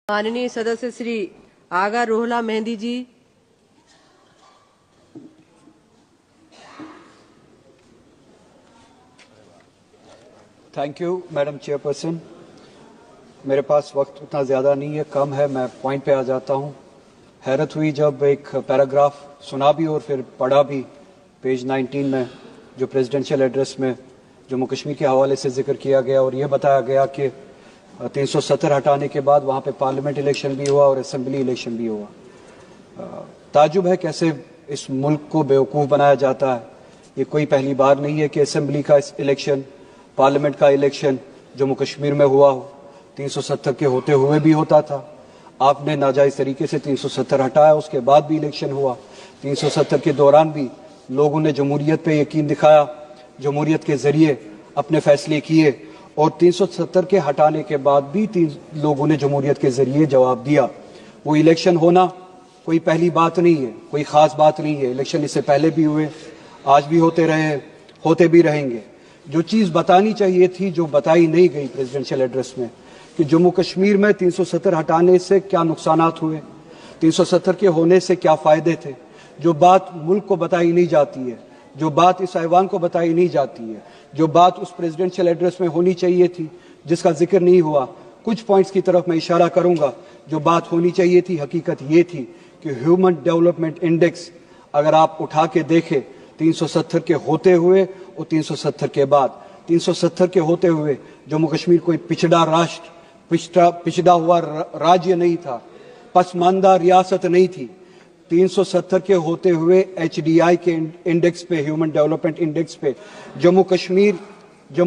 माननीय सदस्य Shri Aga Ruhullah Mehdi ji. Thank you madam chairperson. मेरे पास वक्त उतना ज़्यादा नहीं है, कम है, मैं पॉइंट पे आ जाता हूँ। हैरत हुई जब एक पैराग्राफ सुना भी और फिर पढ़ा भी पेज 19 में, जो प्रेसिडेंशियल एड्रेस में जम्मू कश्मीर के हवाले से जिक्र किया गया और ये बताया गया कि 370 हटाने के बाद वहाँ पे पार्लियामेंट इलेक्शन भी हुआ और असेंबली इलेक्शन भी हुआ। ताजुब है कैसे इस मुल्क को बेवकूफ़ बनाया जाता है। ये कोई पहली बार नहीं है कि असेंबली का इलेक्शन, पार्लियामेंट का इलेक्शन जम्मू कश्मीर में हुआ हो। 370 के होते हुए भी होता था, आपने नाजायज़ तरीके से 370 हटाया, उसके बाद भी इलेक्शन हुआ। 370 के दौरान भी लोगों ने जमहूरियत पे यकीन दिखाया, जमहूरियत के ज़रिए अपने फैसले किए और 370 के हटाने के बाद भी लोगों ने जमहूरियत के ज़रिए जवाब दिया। वो इलेक्शन होना कोई पहली बात नहीं है, कोई ख़ास बात नहीं है। इलेक्शन इससे पहले भी हुए, आज भी होते रहे, होते भी रहेंगे। जो चीज़ बतानी चाहिए थी, जो बताई नहीं गई प्रेसिडेंशियल एड्रेस में, कि जम्मू कश्मीर में 370 हटाने से क्या नुकसानात हुए, 370 के होने से क्या फ़ायदे थे, जो बात मुल्क को बताई नहीं जाती है, जो बात इस ऐवान को बताई नहीं जाती है, जो बात उस प्रेसिडेंशियल एड्रेस में होनी चाहिए थी, जिसका जिक्र नहीं हुआ। कुछ पॉइंट्स की तरफ मैं इशारा करूंगा। जो बात होनी चाहिए थी, हकीकत ये थी कि ह्यूमन डेवलपमेंट इंडेक्स अगर आप उठा के देखें 370 के होते हुए और 370 के बाद, 370 के होते हुए जम्मू कश्मीर कोई पिछड़ा राष्ट्र, पिछड़ा हुआ राज्य नहीं था, पसमानदा रियासत नहीं थी। 370 के होते हुए HDI के इंडेक्स पे, ह्यूमन डेवलपमेंट इंडेक्स पे जम्मू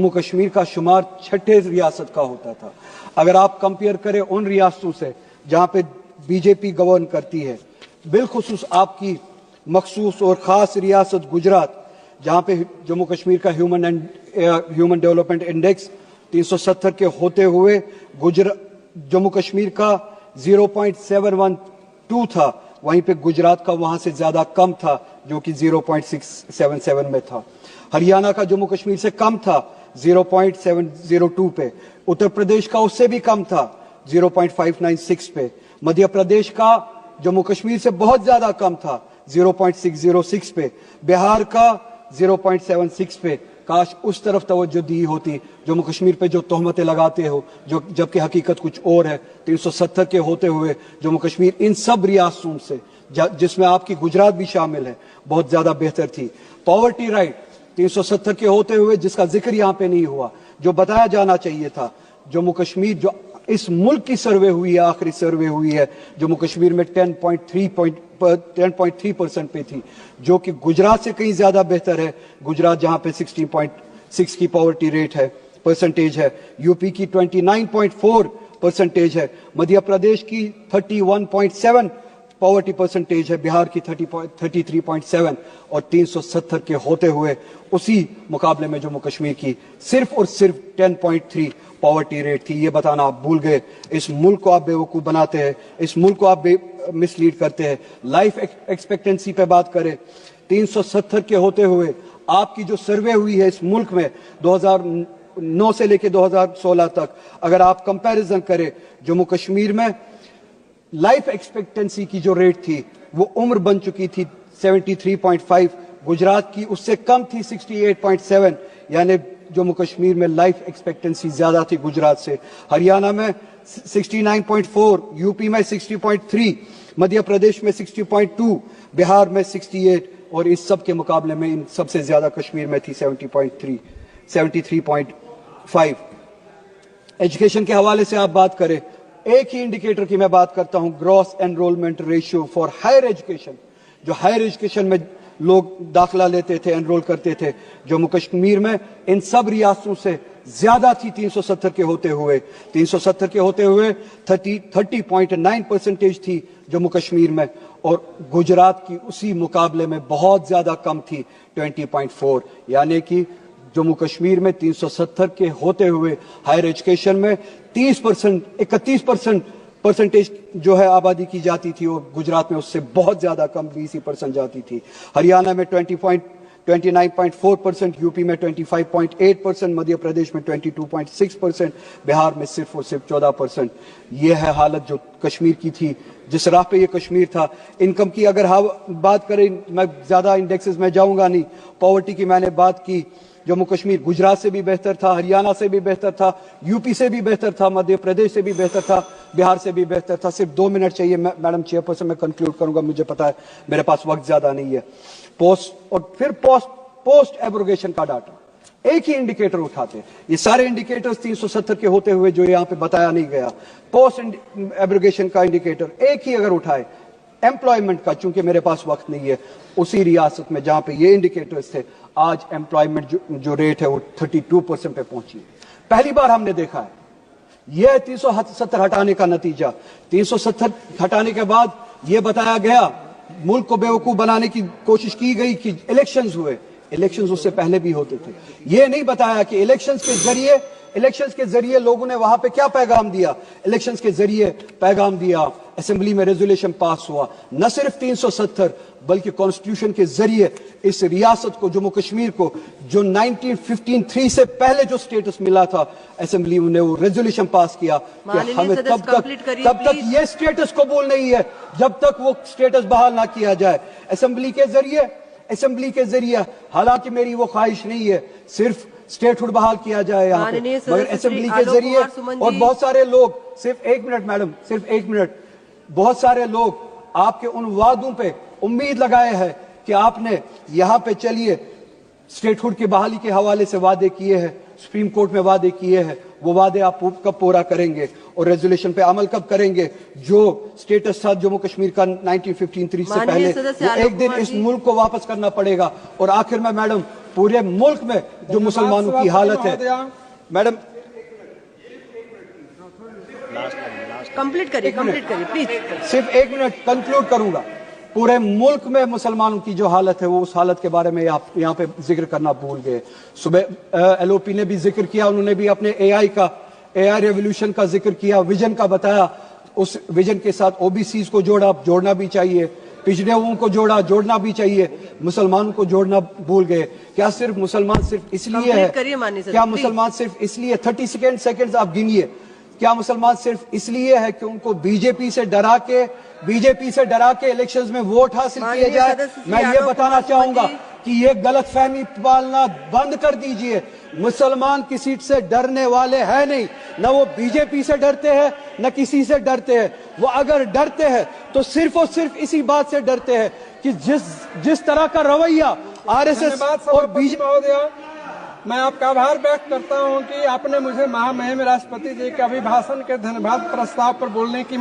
कश्मीर का शुमार 6ठे रियासत का होता था। अगर आप कंपेयर करें उन रियासतों से जहां पे बीजेपी गवर्न करती है, बिलखुसूस आपकी मखसूस और ख़ास रियासत गुजरात, जहां पे जम्मू कश्मीर का ह्यूमन डेवलपमेंट इंडेक्स 370 के होते हुए जम्मू कश्मीर का 0.712 था, वहीं पे गुजरात का वहां से ज्यादा कम था, जो कि 0.677 में था। हरियाणा का जम्मू कश्मीर से कम था 0.702 पे, उत्तर प्रदेश का उससे भी कम था 0.596 पे, मध्य प्रदेश का जम्मू कश्मीर से बहुत ज्यादा कम था 0.606 पे, बिहार का 0.76 पे। काश उस तरफ तवज्जो दी होती। जम्मू कश्मीर पे जो तोहमतें लगाते हो, जो जबकि हकीकत कुछ और है। 370 के होते हुए जम्मू कश्मीर इन सब रियासतों से, जिसमें आपकी गुजरात भी शामिल है, बहुत ज्यादा बेहतर थी। पॉवर्टी राइट 370 के होते हुए, जिसका जिक्र यहाँ पे नहीं हुआ, जो बताया जाना चाहिए था, जम्मू कश्मीर जो इस मुल्क की सर्वे हुई है, आखिरी सर्वे हुई है, जम्मू कश्मीर में 10.3% पे थी, जो कि गुजरात से कहीं ज्यादा बेहतर है। गुजरात जहां पे 16.6 की पॉवर्टी रेट है, परसेंटेज है, यूपी की 29.4% है, मध्य प्रदेश की 31.7 पॉवर्टी परसेंटेज है, बिहार की 33.7 और 370 के होते हुए उसी मुकाबले में जम्मू कश्मीर की सिर्फ और सिर्फ 10.3 पॉवर्टी रेट थी। ये बताना आप भूल गए। इस मुल्क को आप बेवकूफ़ बनाते हैं, इस मुल्क को आप मिसलीड करते हैं। लाइफ एक्सपेक्टेंसी पे बात करें, 370 के होते हुए आपकी जो सर्वे हुई है इस मुल्क में 2009 से लेकर 2016 तक, अगर आप कंपैरिजन करें, जम्मू कश्मीर में लाइफ एक्सपेक्टेंसी की जो रेट थी वो उम्र बन चुकी थी 73.5, गुजरात की उससे कम थी 68.7, यानी जम्मू कश्मीर में लाइफ एक्सपेक्टेंसी ज्यादा थी गुजरात से। हरियाणा में 69.4, यूपी में 60.3, मध्य प्रदेश में 60.2, बिहार में 68 और इस सब के मुकाबले में इन सबसे ज्यादा कश्मीर में थी 73.5। एजुकेशन के हवाले से आप बात करें, एक ही इंडिकेटर की मैं बात करता हूं, gross enrolment ratio for higher education. जो हायर एजुकेशन में लोग दाखिला लेते थे, एनरोल करते थे, जम्मू कश्मीर में इन सब रियासतों से ज्यादा थी 370 के होते हुए। 370 के होते हुए 30.9% थी जम्मू कश्मीर में, और गुजरात की उसी मुकाबले में बहुत ज्यादा कम थी 20.4, यानी कि जम्मू कश्मीर में 370 के होते हुए हायर एजुकेशन में 31% परसेंटेज जो है आबादी की जाती थी, और गुजरात में उससे बहुत ज्यादा कम 20% जाती थी। हरियाणा में 29.4%, यूपी में 25.8%, मध्य प्रदेश में 22.6%, बिहार में सिर्फ और सिर्फ 14%. ये है हालत जो कश्मीर की थी, जिस राह पे ये कश्मीर था. इनकम की अगर बात करें, मैं ज्यादा इंडेक्सेस में जाऊंगा नहीं. पॉवर्टी की मैंने बात की, जम्मू कश्मीर गुजरात से भी बेहतर था, हरियाणा से भी बेहतर था, यूपी से भी बेहतर था, मध्य प्रदेश से भी बेहतर था, बिहार से भी बेहतर था. सिर्फ 2 मिनट चाहिए मैडम चेयरपर्सन, मैं कंक्लूड करूंगा, मुझे पता है मेरे पास वक्त ज्यादा नहीं है. पोस्ट एब्रोगेशन का डाटा एक ही इंडिकेटर उठाते, ये सारे इंडिकेटर्स 370 के होते हुए जो यहाँ पे बताया नहीं गया, पोस्ट एब्रोगेशन का इंडिकेटर एक ही अगर उठाए, एम्प्लॉयमेंट का, चूंकि मेरे पास वक्त नहीं है, उसी रियासत में जहां पे ये इंडिकेटर्स थे, आज एम्प्लॉयमेंट जो रेट है वो 32% पे पहुंची है. पहली बार हमने देखा है. यह 370 हटाने का नतीजा. 370 हटाने के बाद यह बताया गया, मुल्क को बेवकूफ बनाने की कोशिश की गई कि इलेक्शंस हुए. इलेक्शंस उससे पहले भी होते थे. यह नहीं बताया कि इलेक्शंस के जरिए लोगों ने वहां पे क्या पैगाम दिया. इलेक्शंस के जरिए पैगाम दिया, असेंबली में रेजोल्यूशन पास हुआ, न सिर्फ 370 बल्कि कॉन्स्टिट्यूशन के जरिए इस रियासत को, जम्मू कश्मीर को, जो 1953 से पहले जो स्टेटस मिला था, असेंबली ने वो रेजोल्यूशन पास किया कि हमें तब तक ये स्टेटस कबूल नहीं है जब तक वो स्टेटस बहाल ना किया जाए. असेंबली के जरिए हालांकि मेरी वो ख्वाहिश नहीं है सिर्फ स्टेटहुड बहाल किया जाए यहाँ पे, मगर असेंबली के जरिए, और बहुत सारे लोग, सिर्फ 1 मिनट मैडम, सिर्फ 1 मिनट, बहुत सारे लोग आपके उन वादों पे उम्मीद लगाए हैं कि आपने यहाँ पे चलिए स्टेटहुड की बहाली के हवाले से वादे किए हैं, सुप्रीम कोर्ट में वादे किए हैं, वो वादे आप कब पूरा करेंगे और रेजोल्यूशन पे अमल कब करेंगे. जो स्टेटस था जम्मू कश्मीर का 1953 से पहले, वो एक दिन इस मुल्क को वापस करना पड़ेगा. और आखिर में मैडम, पूरे मुल्क में जो मुसलमानों की हालत है, मैडम कंप्लीट करिए प्लीज. सिर्फ 1 मिनट कंक्लूड करूंगा. पूरे मुल्क में मुसलमानों की जो हालत है, वो उस हालत के बारे में आप यहाँ पे जिक्र करना भूल गए. सुबह एलओपी ने भी जिक्र किया, उन्होंने भी अपने एआई रेवोल्यूशन का जिक्र किया, विजन का बताया. उस विजन के साथ ओबीसीज को जोड़ना भी चाहिए, पिछड़े हुओं को जोड़ना भी चाहिए, मुसलमानों को जोड़ना भूल गए. क्या सिर्फ मुसलमान सिर्फ इसलिए है, क्या मुसलमान सिर्फ इसलिए, 30 सेकेंड्स आप गिनिए, क्या मुसलमान सिर्फ इसलिए है कि उनको बीजेपी से डरा के इलेक्शंस में वोट हासिल किए जाए? मैं ये बताना चाहूंगा कि ये गलतफहमी पालना बंद कर दीजिए. मुसलमान किसी से डरने वाले हैं नहीं, न वो बीजेपी से डरते हैं न किसी से डरते हैं. वो अगर डरते हैं तो सिर्फ और सिर्फ इसी बात से डरते हैं कि जिस तरह का रवैया आरएसएस और बीजेपी. मैं आपका आभार व्यक्त करता हूं कि आपने मुझे महामहिम राष्ट्रपति जी के अभिभाषण के धन्यवाद प्रस्ताव पर बोलने की